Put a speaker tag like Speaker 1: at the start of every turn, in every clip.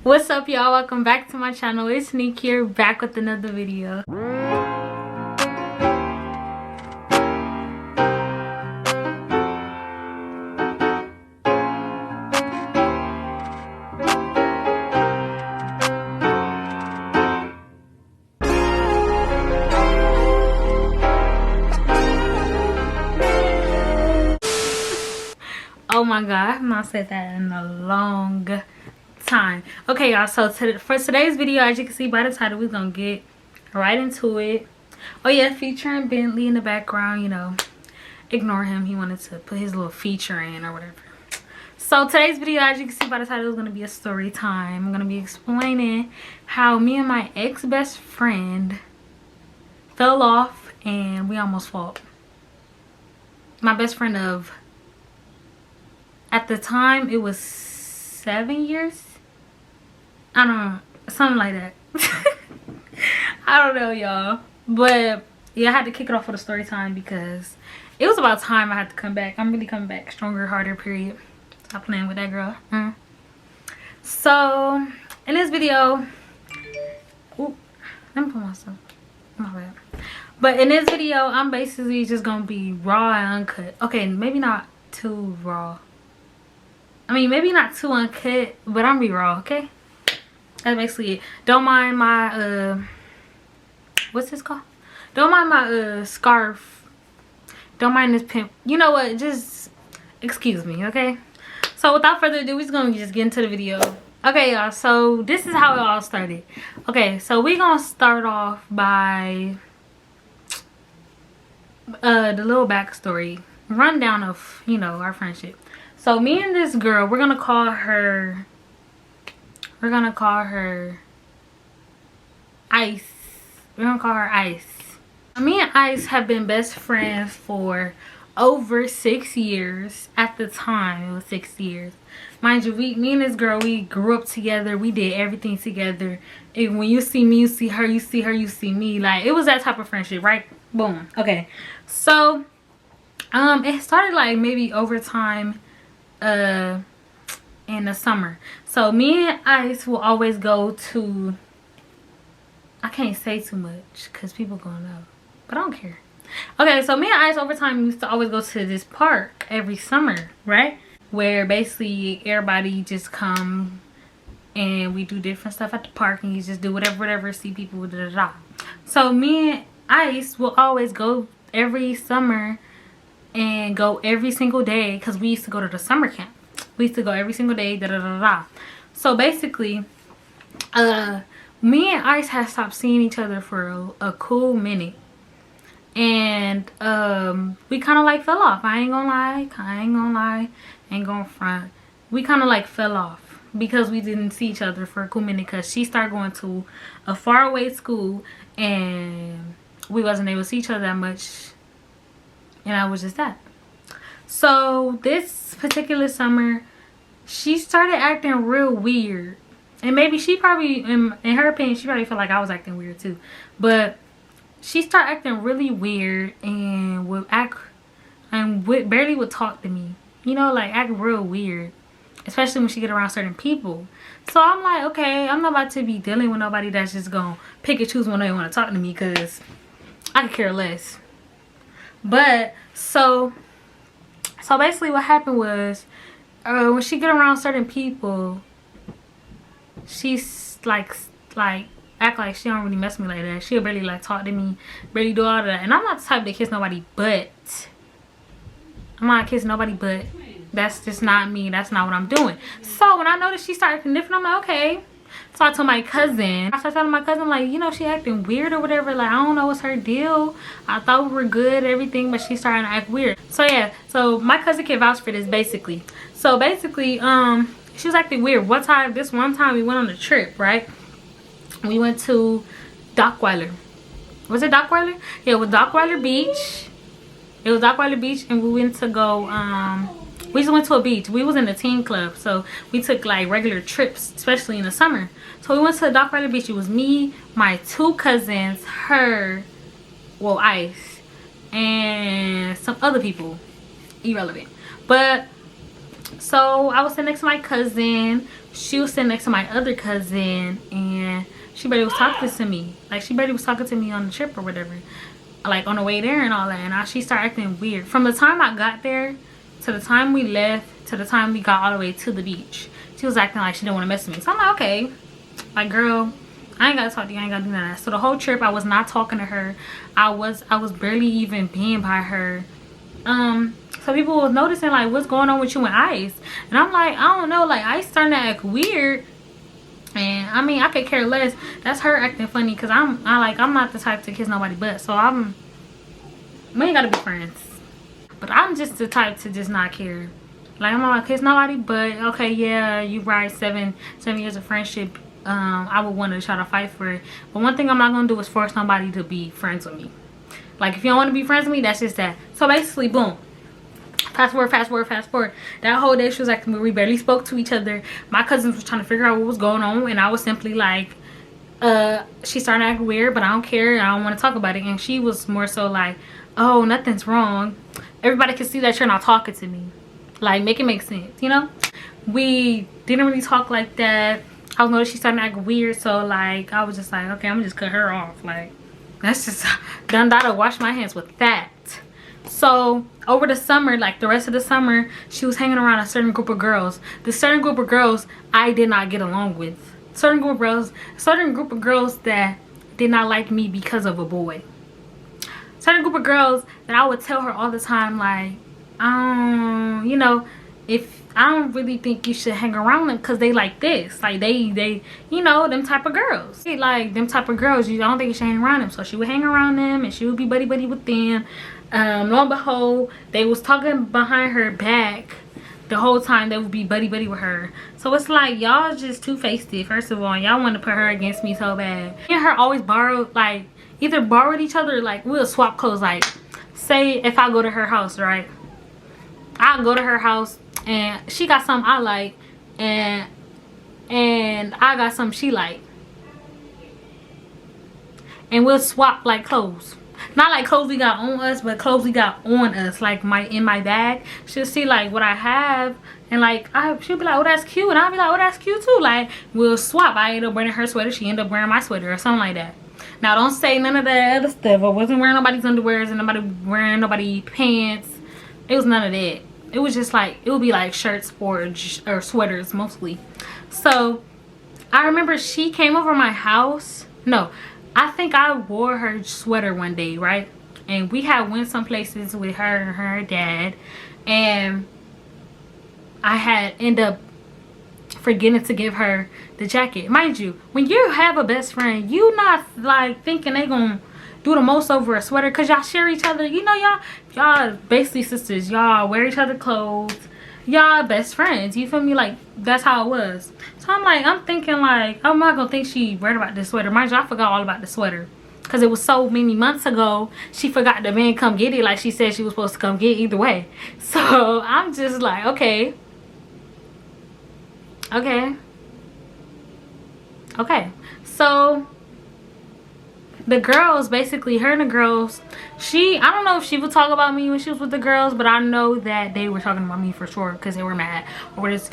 Speaker 1: What's up, y'all? Welcome back to my channel. It's Nick here, back with another video. Oh my god, I have not said that in a long time. Okay, y'all, so for today's video, as you can see by the title, we're gonna get right into it. Oh yeah, featuring Bentley in the background, you know, ignore him. He wanted to put his little feature in or whatever. So today's video, as you can see by the title, is gonna be a story time. I'm gonna be explaining how me and my ex-best friend fell off and we almost fought. My best friend of, at the time, it was 7 years. I don't know, something like that. I don't know, y'all, but yeah, I had to kick it off with a story time because it was about time I had to come back. I'm really coming back stronger, harder, period. Stop playing with that girl. So in this video, ooh, let me put myself, my bad. But in this video, I'm basically just gonna be raw and uncut. Okay, maybe not too raw. I mean, maybe not too uncut, but I'm gonna be raw, okay? That's basically it. Don't mind my what's this called? Don't mind my scarf. Don't mind this pimp. You know what? Just excuse me, okay? So without further ado, we're just gonna just get into the video. Okay, y'all, so this is how it all started. Okay, so we're gonna start off by the little backstory rundown of, you know, our friendship. So me and this girl, we're gonna call her Ice. We're gonna call her Ice. Me and Ice have been best friends for over 6 years. At the time, it was 6 years. Mind you, me and this girl, we grew up together. We did everything together. And when you see me, you see her. You see her, you see me. Like, it was that type of friendship, right? Boom. Okay. So, it started like maybe over time in the summer. So me and Ice will always go to, I can't say too much because people gonna know, but I don't care. Okay, so me and Ice over time used to always go to this park every summer, right? Where basically everybody just come and we do different stuff at the park and you just do whatever, see people, da da da. So me and Ice will always go every summer and go every single day because we used to go to the summer camp. We used to go every single day, da da da da. So basically, me and Ice had stopped seeing each other for a cool minute, and we kind of like fell off. I ain't gonna lie, ain't gonna front. We kind of like fell off because we didn't see each other for a cool minute because she started going to a faraway school and we wasn't able to see each other that much. And I was just that. So this particular summer, she started acting real weird. And maybe she probably, in her opinion, she probably felt like I was acting weird too. But she started acting really weird and would act, and barely would talk to me. You know, like act real weird. Especially when she get around certain people. So I'm like, okay, I'm not about to be dealing with nobody that's just gonna pick and choose when they want to talk to me because I could care less. But so basically what happened was when she get around certain people, she's like act like she don't really mess with me like that. She'll barely like talk to me, barely do all of that. And I'm not the type to kiss nobody, but I'm not kissing nobody, but that's just not me. That's not what I'm doing. So when I noticed she started acting different, I'm like, okay. So I told my cousin, I started telling my cousin, like, you know, she acting weird or whatever. Like, I don't know what's her deal. I thought we were good, everything, but she started to act weird. So yeah, so my cousin can vouch for this basically. So basically, she was acting weird. This one time we went on a trip, right? We went to Dockweiler. Was it Dockweiler? Yeah, it was Dockweiler Beach. It was Dockweiler Beach, and we went to go, we just went to a beach. We was in a teen club, so we took like regular trips, especially in the summer. So we went to Dockweiler Beach. It was me, my 2 cousins, her, well, Ice, and some other people, irrelevant. But so I was sitting next to my cousin. she was sitting next to my other cousin, and she barely was talking to me. Like, she barely was talking to me on the trip or whatever, like on the way there and all that. And she started acting weird from the time I got there to the time we left to the time we got all the way to the beach. She was acting like she didn't want to mess with me. So I'm like, okay, like, girl, I ain't gotta talk to you, I ain't gotta do none of that. So the whole trip I was not talking to her. I was barely even being by her. So people was noticing, like, what's going on with you and Ice? And I'm like, I don't know, like, Ice starting to act weird. And I mean, I could care less. That's her acting funny, because I'm not the type to kiss nobody but. So we ain't gotta be friends. But I'm just the type to just not care. Like, I'm not gonna kiss nobody, but okay, yeah, you right, 7 years of friendship. I would want to try to fight for it. But one thing I'm not gonna do is force somebody to be friends with me. Like, if you don't want to be friends with me, that's just that. So basically, boom. Fast forward. That whole day she was acting weird. We barely spoke to each other. My cousins was trying to figure out what was going on, and I was simply like, she started acting weird, but I don't care. I don't want to talk about it. And she was more so like, oh, nothing's wrong. Everybody can see that you're not talking to me. Like, make it make sense, you know? We didn't really talk like that. I was noticing she started acting weird, so like I was just like, okay, I'm gonna just cut her off. Like, that's just done. That'll wash my hands with that. So over the summer, like the rest of the summer, she was hanging around a certain group of girls. The certain group of girls I did not get along with. Certain group of girls that did not like me because of a boy. Certain group of girls that I would tell her all the time, like, you know, if I don't really think you should hang around them because they like this. Like, they you know, them type of girls. Like, them type of girls, you don't think you should hang around them. So she would hang around them, and she would be buddy with them. Lo and behold, they was talking behind her back the whole time. They would be buddy with her. So it's like, y'all just two-faced it. First of all, y'all want to put her against me so bad. Me and her always borrowed, like, either borrowed each other, like, we'll swap clothes. Like, say if I go to her house, right? I'll go to her house, and she got something I like, and I got something she like, and we'll swap, like, clothes. Not like clothes we got on us, but clothes we got on us. Like, in my bag, she'll see like what I have, and like she'll be like, oh, that's cute, and I'll be like, oh, that's cute too. Like, we'll swap. I end up wearing her sweater, she end up wearing my sweater, or something like that. Now, don't say none of that other stuff. I wasn't wearing nobody's underwears, and nobody wearing nobody pants. It was none of that. It was just like, it would be like shirts or sweaters mostly. So I remember she came over my house. No, I think I wore her sweater one day, right? And we had went some places with her and her dad, and I had ended up forgetting to give her the jacket. Mind you, when you have a best friend, you not like thinking they gonna do the most over a sweater, because y'all share each other. You know, y'all basically sisters. Y'all wear each other clothes. Y'all best friends. You feel me? Like, that's how it was. So I'm thinking like, I'm not gonna think she worried about this sweater. Mind you, I forgot all about the sweater, because it was so many months ago. She forgot the man come get it, like she said she was supposed to come get it either way. So I'm just like, okay. So the girls, basically, her and the girls, I don't know if she would talk about me when she was with the girls, but I know that they were talking about me for sure, because they were mad over this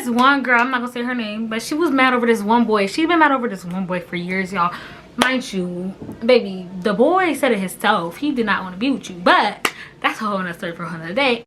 Speaker 1: one girl. I'm not gonna say her name, but she was mad over this one boy. She's been mad over this one boy for years, y'all. Mind you, baby, the boy said it himself. He did not want to be with you, but that's a whole nother story for another day.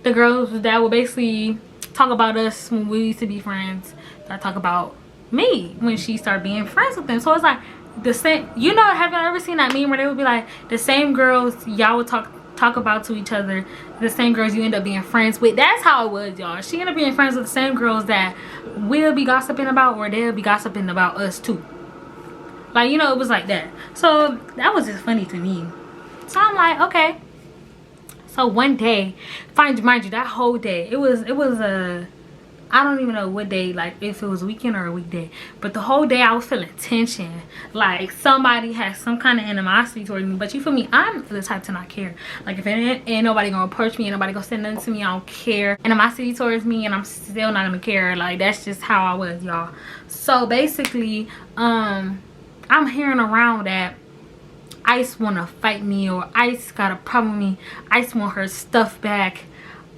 Speaker 1: The girls that would basically talk about us when we used to be friends, that talk about me when she started being friends with them. So it's like the same, you know, have you ever seen that meme where they would be like, the same girls y'all would talk about to each other, the same girls you end up being friends with? That's how it was, y'all. She ended up being friends with the same girls that we'll be gossiping about, or they'll be gossiping about us too. Like, you know, it was like that. So that was just funny to me. So I'm like, okay. So one day, mind you, that whole day, it was a, I don't even know what day, like if it was a weekend or a weekday, but the whole day I was feeling tension. Like, somebody has some kind of animosity towards me. But you feel me, I'm the type to not care. Like, if it ain't nobody gonna approach me, ain't nobody gonna say nothing to me, I don't care. Animosity towards me, and I'm still not gonna care. Like, that's just how I was, y'all. So basically, I'm hearing around that Ice wanna fight me, or Ice got a problem with me. Ice want her stuff back.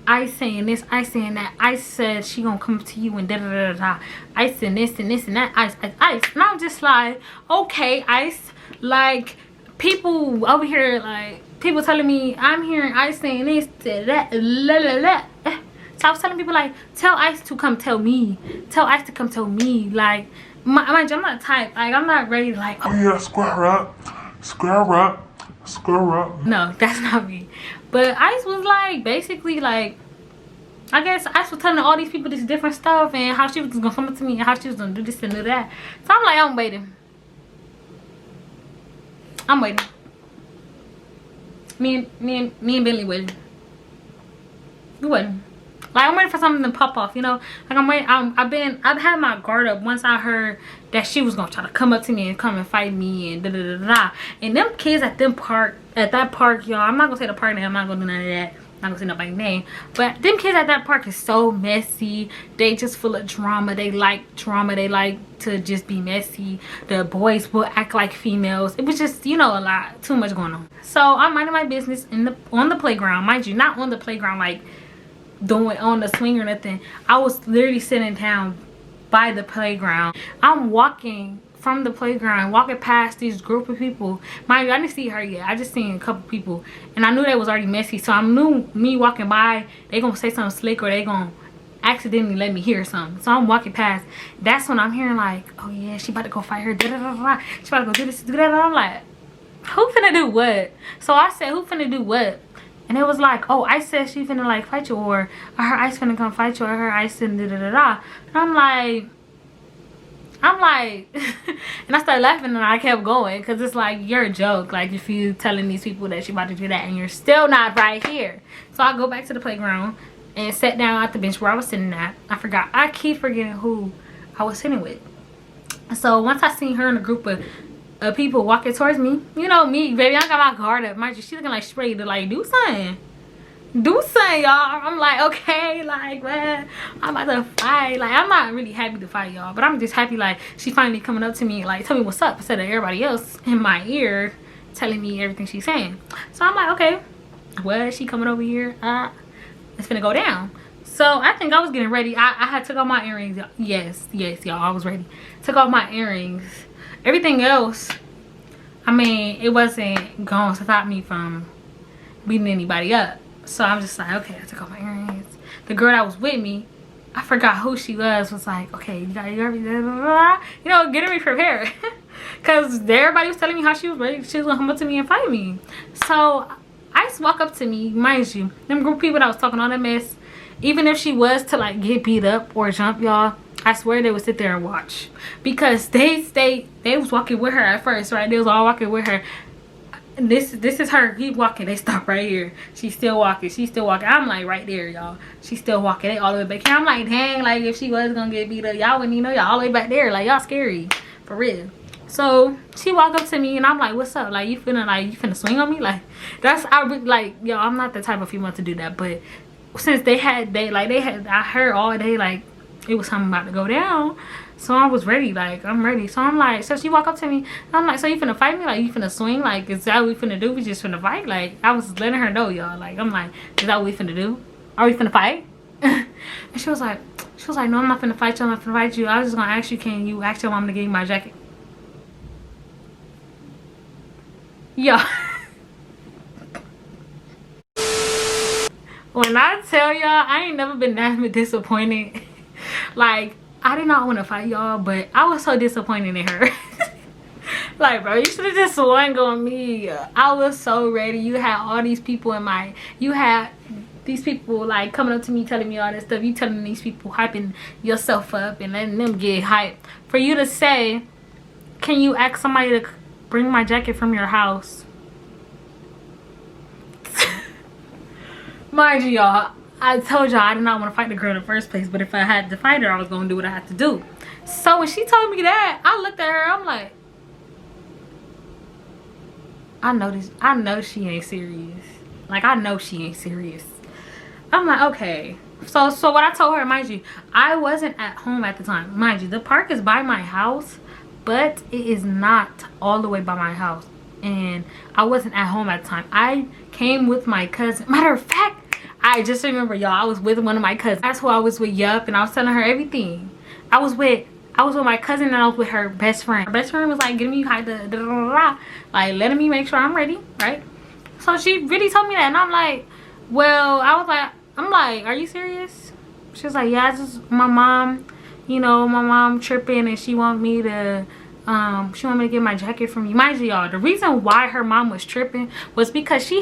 Speaker 1: I saying this, I saying that. I said she gonna come to you and da da da da. Ice and this and this and that. Ice, ice, ice. And I'm just like, okay, Ice. Like, people over here, like, people telling me I'm hearing Ice saying this, that, la la la. So I was telling people, like, tell Ice to come tell me. Tell Ice to come tell me. Like, mind you, I'm not the type. Like, I'm not ready to, like, oh yeah, square up. Square up. Square up. No, that's not me. But Ice was like, basically, like, I guess Ice was telling all these people this different stuff and how she was gonna come up to me and how she was gonna do this and do that. So I'm like, I'm waiting. I'm waiting. Me and Bentley waiting. We waiting. Like, I'm waiting for something to pop off, you know. Like, I'm waiting. I've had my guard up once I heard that she was gonna try to come up to me and come and fight me and da da da da. And them kids at that park, y'all. I'm not gonna say the park name. I'm not gonna do none of that. I'm not gonna say nobody's name. But them kids at that park is so messy. They just full of drama. They like drama. They like to just be messy. The boys will act like females. It was just, you know, a lot. Too much going on. So I'm minding my business on the playground. Mind you, not on the playground like doing on the swing or nothing. I was literally sitting down by the playground. I'm walking from the playground, walking past this group of people. Mind you, I didn't see her yet. I just seen a couple people and I knew they was already messy. So I knew me walking by, they gonna say something slick or they gonna accidentally let me hear something. So I'm walking past. That's when I'm hearing like, oh yeah, she about to go fight her. Da, da, da, da. She about to go do this, do that. I'm like, who finna do what? So I said, who finna do what? And it was like, oh, Ice said she finna like fight you, or her Ice finna come fight you, or her Ice and da da da da. And I'm like, and I started laughing and I kept going because it's like, you're a joke. Like, if you telling these people that she about to do that and you're still not right here. So I go back to the playground and sat down at the bench where I was sitting at. I keep forgetting who I was sitting with. So once I seen her in a group of people walking towards me, you know me, baby, I got my guard up. Mind you, she's looking like she's ready to like do something, y'all. I'm like, okay, like, man, I'm about to fight. Like, I'm not really happy to fight, y'all, but I'm just happy like she finally coming up to me, like, tell me what's up instead of everybody else in my ear telling me everything she's saying. So I'm like, okay, well, she coming over here, it's gonna go down. So I think I was getting ready. I had took off my earrings. Yes, y'all, I was ready. Took off my earrings. Everything else, I mean, it wasn't going to stop me from beating anybody up. So I'm just like, okay, I took off my earrings. The girl that was with me, I forgot who she was like, okay, you got your everything, you know, getting me prepared. Because everybody was telling me how she was ready. She was going to come up to me and fight me. So I just walk up to me, mind you, them group of people that was talking all that mess, even if she was to like get beat up or jump, y'all, I swear they would sit there and watch, because they was walking with her at first, right? They was all walking with her. This is her. Keep walking. They stop right here. She's still walking. I'm like right there, y'all. She's still walking. They all the way back here. I'm like, dang, like if she was gonna get beat up, y'all wouldn't even know. Y'all all the way back there. Like, y'all scary for real. So she walked up to me and I'm like, what's up? Like, you finna swing on me? Like, like, yo, I'm not the type of female to do that. But since I heard all day like it was something about to go down, so I was ready. Like, I'm ready. So I'm like, so she walked up to me, I'm like, so you finna fight me? Like, you finna swing? Like, is that what we finna do? We just finna fight? Like, I was letting her know, y'all. Like, I'm like, is that what we finna do? Are we finna fight? And she was like, no, I'm not finna fight you. I'm not finna fight you. I was just gonna ask you, can you ask your mom to give me my jacket? Yo. When I tell y'all, I ain't never been that disappointed. Like, I did not want to fight y'all, but I was so disappointed in her. Like, bro, you should have just swung on me. I was so ready. You had all these people these people like coming up to me telling me all this stuff. You telling these people, hyping yourself up and letting them get hyped. For you to say, can you ask somebody to bring my jacket from your house? Mind you, y'all, I told y'all I did not want to fight the girl in the first place, but if I had to fight her, I was going to do what I had to do. So when she told me that, I looked at her, I'm like, I know she ain't serious. Like, I know she ain't serious. I'm like, okay. So what I told her, mind you, I wasn't at home at the time. Mind you, the park is by my house, but it is not all the way by my house. And I wasn't at home at the time. I came with my cousin. Matter of fact, I just remember, y'all, I was with one of my cousins. That's who I was with, yup, and I was telling her everything. I was with my cousin and I was with her best friend. Her best friend was like, getting me high, like letting me make sure I'm ready, right? So she really told me that, and I'm like, well, I'm like, are you serious? She was like, yeah, it's just my mom, you know, my mom tripping, and she want me to get my jacket from you. Mind you, y'all, the reason why her mom was tripping was because she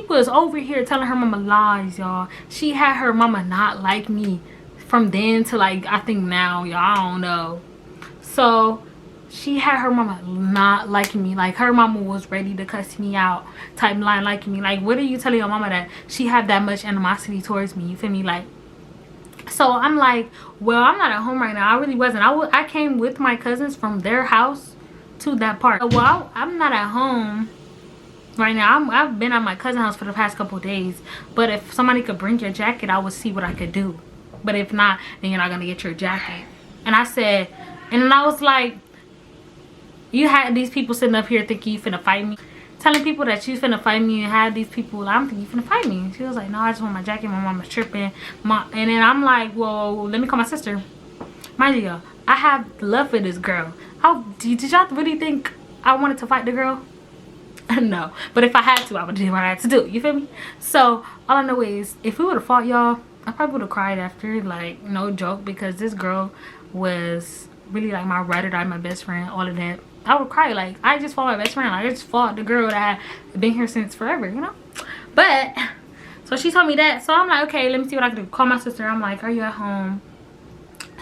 Speaker 1: was over here telling her mama lies, y'all. She had her mama not like me from then to like, I think now, y'all, I don't know. So she had her mama not liking me. Like, her mama was ready to cuss me out type line liking me. Like, what are you telling your mama that she had that much animosity towards me? You feel me? Like, so I'm like, well, I'm not at home right now. I really wasn't. I came with my cousins from their house to that park. Well, I'm not at home right now. I've been at my cousin's house for the past couple of days. But if somebody could bring your jacket, I would see what I could do. But if not, then you're not gonna get your jacket. And I said, and then I was like, you had these people sitting up here thinking you finna fight me, telling people that you finna fight me, and had these people, I'm thinking you finna fight me. And she was like, no, I just want my jacket. My mama's tripping. And then I'm like, well, let me call my sister. Mind you, y'all, I have love for this girl. Did y'all really think I wanted to fight the girl? No, but if I had to, I would do what I had to do. You feel me? So all I know is, if we would have fought, y'all, I probably would have cried after. Like, no joke, because this girl was really like my ride or die, my best friend, all of that. I would cry. Like, I just fought my best friend. Like, I just fought the girl that had been here since forever, you know? But so she told me that, so I'm like, okay, let me see what I can do. Call my sister. I'm like, are you at home?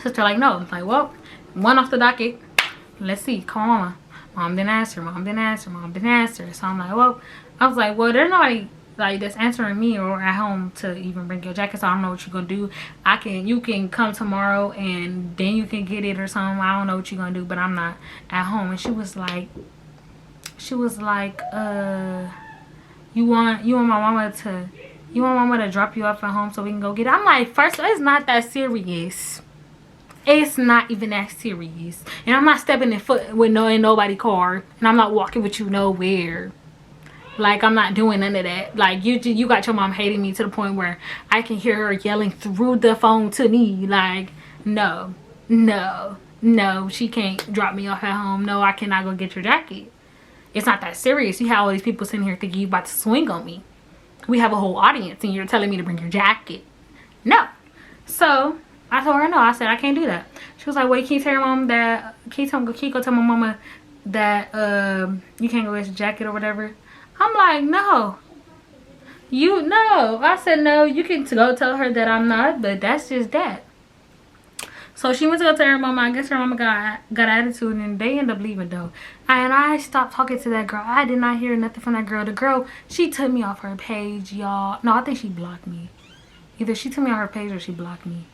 Speaker 1: Sister like, no. I'm like, well, one off the docket. Let's see. Call mama. Mom didn't answer. Mom didn't answer. Mom didn't answer. So I'm like, well, I was like, well, there's nobody like that's answering me or at home to even bring your jacket, so I don't know what you're gonna do. You can come tomorrow and then you can get it or something. I don't know what you're gonna do, but I'm not at home. And she was like, you want mama to drop you off at home so we can go get it? I'm like, first of all, it's not that serious. It's not even that serious. And I'm not stepping in foot with nobody car, and I'm not walking with you nowhere. Like, I'm not doing none of that. Like, you got your mom hating me to the point where I can hear her yelling through the phone to me. Like, no, she can't drop me off at home. No, I cannot go get your jacket. It's not that serious. You have all these people sitting here thinking you about to swing on me. We have a whole audience and you're telling me to bring your jacket. No. So I told her no. I said, I can't do that. She was like, wait, can you tell your mom that, can you go tell my mama that you can't go get your jacket or whatever? I'm like, no. I said, no, you can go tell her that I'm not, but that's just that. So she went to go tell her mama. I guess her mama got attitude, and they ended up leaving though. And I stopped talking to that girl. I did not hear nothing from that girl. The girl, she took me off her page, y'all. No, I think she blocked me. Either she took me off her page or she blocked me.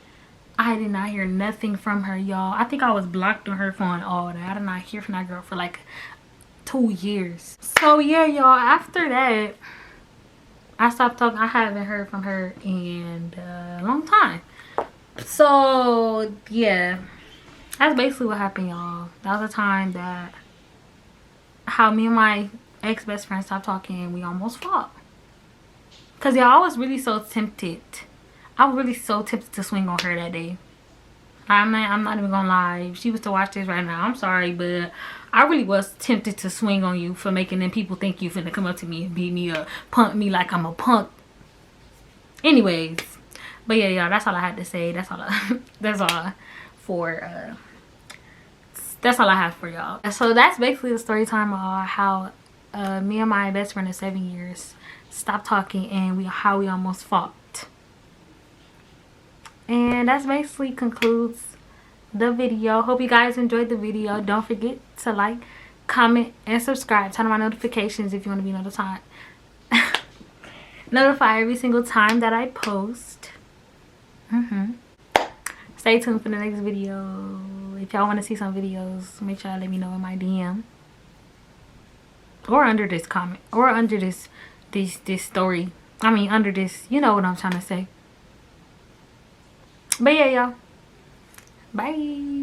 Speaker 1: I did not hear nothing from her, y'all. I think I was blocked on her phone, all that. I did not hear from that girl for like 2 years. So yeah, y'all, after that I stopped talking. I haven't heard from her in a long time. So yeah, that's basically what happened, y'all. That was the time that how me and my ex-best friend stopped talking and we almost fought. Cause y'all, I was really so tempted. I was really so tempted to swing on her that day. I'm not even gonna lie. If she was to watch this right now, I'm sorry, but I really was tempted to swing on you for making them people think you finna come up to me and beat me up, punk me like I'm a punk. Anyways, but yeah, y'all, that's all I had to say. That's all that's all I have for y'all. So that's basically the story time of how me and my best friend of 7 years stopped talking and how we almost fought. And that's basically concludes the video. Hope you guys enjoyed the video. Don't forget to like, comment, and subscribe. Turn on my notifications if you want to be notified. Notify every single time that I post. Stay tuned for the next video. If y'all want to see some videos, make sure y'all let me know in my DM or under this comment or under this story. I mean, under this, you know what I'm trying to say. But yeah, y'all, bye.